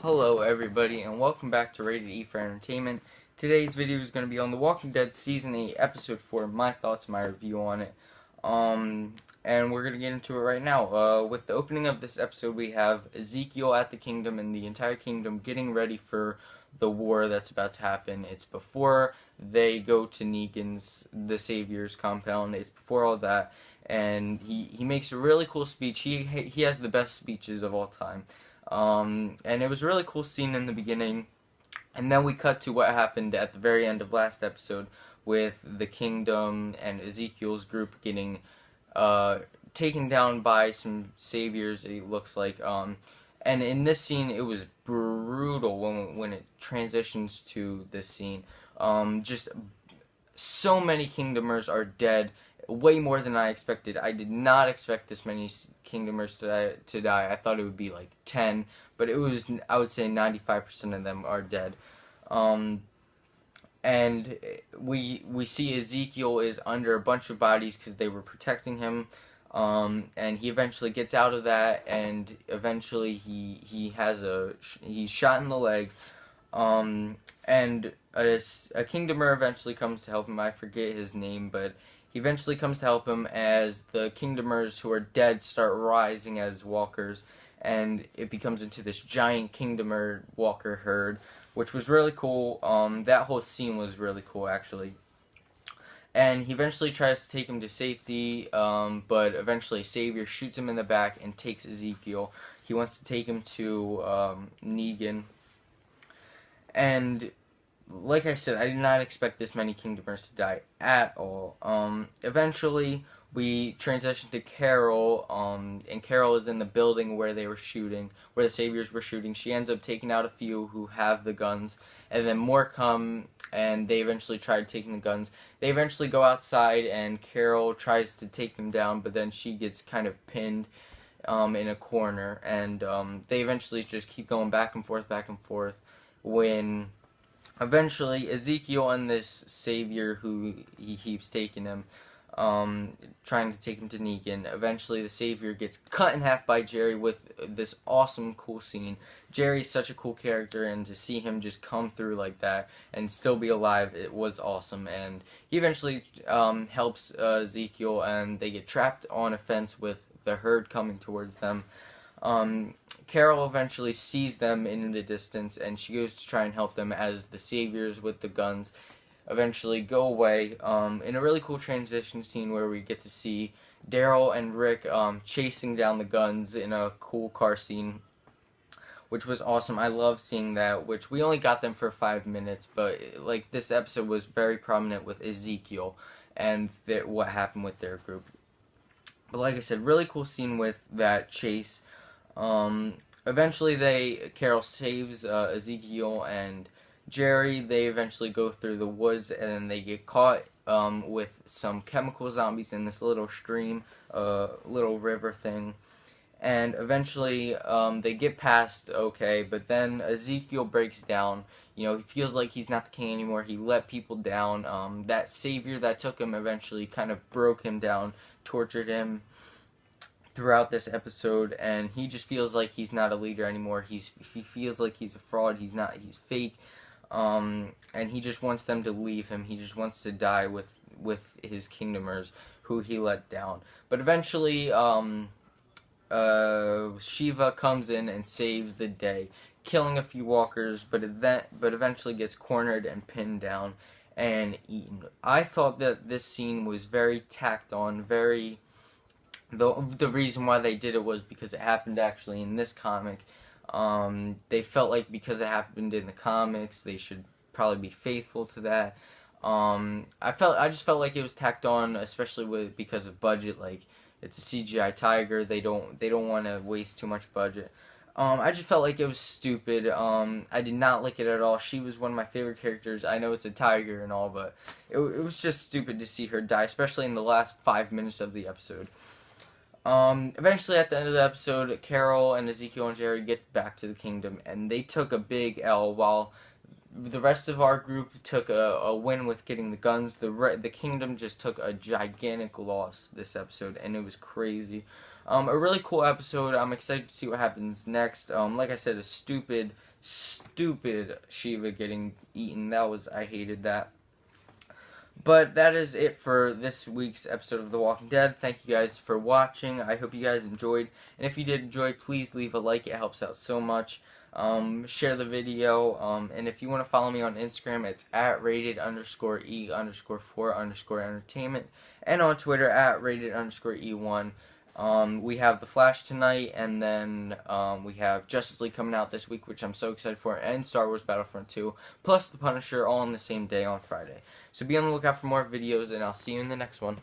Hello everybody and welcome back to Rated E for Entertainment. Today's video is going to be on The Walking Dead Season 8, Episode 4, my thoughts, my review on it. And we're going to get into it right now. With the opening of this episode, we have Ezekiel at the kingdom and the entire kingdom getting ready for the war that's about to happen. It's before they go to Negan's, the Savior's compound. It's before all that. And he makes a really cool speech. He has the best speeches of all time. And it was a really cool scene in the beginning. And then we cut to what happened at the very end of last episode with the kingdom and Ezekiel's group getting taken down by some saviors, it looks like. And in this scene, it was brutal when it transitions to this scene. Just so many kingdomers are dead. Way more than I expected. I did not expect this many kingdomers to die. I thought it would be like 10, but it was, I would say 95% of them are dead. And we see Ezekiel is under a bunch of bodies because they were protecting him. And he eventually gets out of that, and eventually he's shot in the leg. And a kingdomer eventually comes to help him. I forget his name, but he eventually comes to help him as the kingdomers who are dead start rising as walkers, and it becomes into this giant kingdomer walker herd, which was really cool. That whole scene was really cool, actually. And he eventually tries to take him to safety, but eventually Savior shoots him in the back and takes Ezekiel. He wants to take him to Negan. And like I said, I did not expect this many kingdomers to die at all. Eventually, we transition to Carol, and Carol is in the building where they were shooting, where the Saviors were shooting. She ends up taking out a few who have the guns, and then more come, and they eventually try taking the guns. They eventually go outside, and Carol tries to take them down, but then she gets kind of pinned in a corner, and they eventually just keep going back and forth, when eventually Ezekiel and this Savior who he keeps taking him, trying to take him to Negan, eventually the Savior gets cut in half by Jerry with this awesome, cool scene. Jerry's such a cool character, and to see him just come through like that and still be alive, it was awesome. And he eventually helps Ezekiel, and they get trapped on a fence with the herd coming towards them. Carol eventually sees them in the distance, and she goes to try and help them as the Saviors with the guns eventually go away, in a really cool transition scene where we get to see Daryl and Rick chasing down the guns in a cool car scene, which was awesome. I love seeing that, which we only got them for 5 minutes, but like this episode was very prominent with Ezekiel and what happened with their group. But like I said, really cool scene with that chase. Eventually Carol saves Ezekiel and Jerry. They eventually go through the woods, and then they get caught with some chemical zombies in this little stream, little river thing. And eventually they get past okay, but then Ezekiel breaks down. You know, he feels like he's not the king anymore. He let people down. That Savior that took him eventually kind of broke him down, tortured him throughout this episode, and he just feels like he's not a leader anymore. He feels like he's a fraud. He's fake, and he just wants them to leave him. He just wants to die with his kingdomers who he let down. But eventually Shiva comes in and saves the day, killing a few walkers, but eventually gets cornered and pinned down and eaten. I thought that this scene was very tacked on, very. The reason why they did it was because it happened actually in this comic. They felt like because it happened in the comics, they should probably be faithful to that. I just felt like it was tacked on, especially because of budget. Like, it's a CGI tiger. They don't want to waste too much budget. I just felt like it was stupid. I did not like it at all. She was one of my favorite characters. I know it's a tiger and all, but it was just stupid to see her die, especially in the last 5 minutes of the episode. Eventually, at the end of the episode, Carol and Ezekiel and Jerry get back to the kingdom, and they took a big L, while the rest of our group took a win with getting the guns. The kingdom just took a gigantic loss this episode, and it was crazy. A really cool episode. I'm excited to see what happens next. Like I said, a stupid Shiva getting eaten. I hated that. But that is it for this week's episode of The Walking Dead. Thank you guys for watching. I hope you guys enjoyed. And if you did enjoy, please leave a like. It helps out so much. Share the video. And if you want to follow me on Instagram, it's at rated_E_4_entertainment. And on Twitter, at rated_E1. We have The Flash tonight, and then we have Justice League coming out this week, which I'm so excited for, and Star Wars Battlefront 2, plus The Punisher, all on the same day on Friday. So be on the lookout for more videos, and I'll see you in the next one.